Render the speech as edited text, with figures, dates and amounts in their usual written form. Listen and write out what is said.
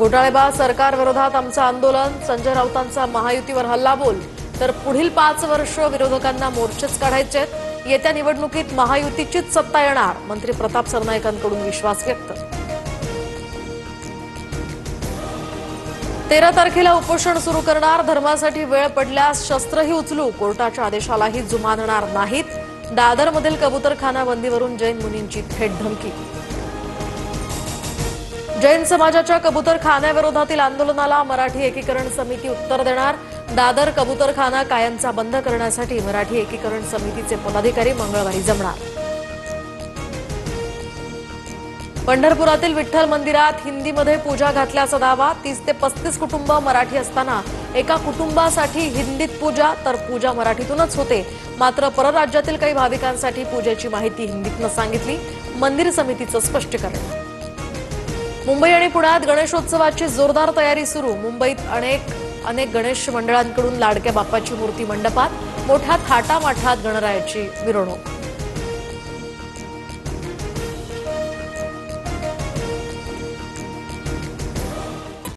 घोटाळेबाज सरकारविरोधात आमचं आंदोलन, संजय राऊतांचा महायुतीवर हल्लाबोल. तर पुढील 5 वर्ष विरोधकांना मोर्चेच काढायचे. येत्या निवडणुकीत महायुतीचीच सत्ता येणार, मंत्री प्रताप सरनाईकांकडून विश्वास व्यक्त. 13 तारखेला उपोषण सुरू करणार, धर्मासाठी वेळ पडल्यास शस्त्रही उचलू, कोर्टाच्या आदेशालाही जुमानणार नाहीत. दादरमधील कबूतरखाना बंदीवरून जैन मुनींची थेट धमकी. जैन समाजाच्या कबूतरखान्याविरोधातील आंदोलनाला मराठी एकीकरण समिती उत्तर देणार. दादर कबूतरखाना कायमचा बंद करण्यासाठी मराठी एकीकरण समितीचे पदाधिकारी मंगळवारी जमणार. पंढरपुरातील विठ्ठल मंदिरात हिंदीमध्ये पूजा घातल्याचा दावा. 30 ते 35 कुटुंब मराठी असताना एका कुटुंबासाठी हिंदीत पूजा, तर पूजा मराठीतूनच होते. मात्र परराज्यातील काही भाविकांसाठी पूजेची माहिती हिंदीतनं सांगितली. मंदिर समितीचं स्पष्टीकरण. मुंबई आणि पुण्यात गणेशोत्सवाची जोरदार तयारी सुरू. मुंबईत अनेक गणेश मंडळांकडून लाडक्या बाप्पाची मूर्ती मंडपात, मोठ्या थाटामाठात गणरायाची मिरवणूक.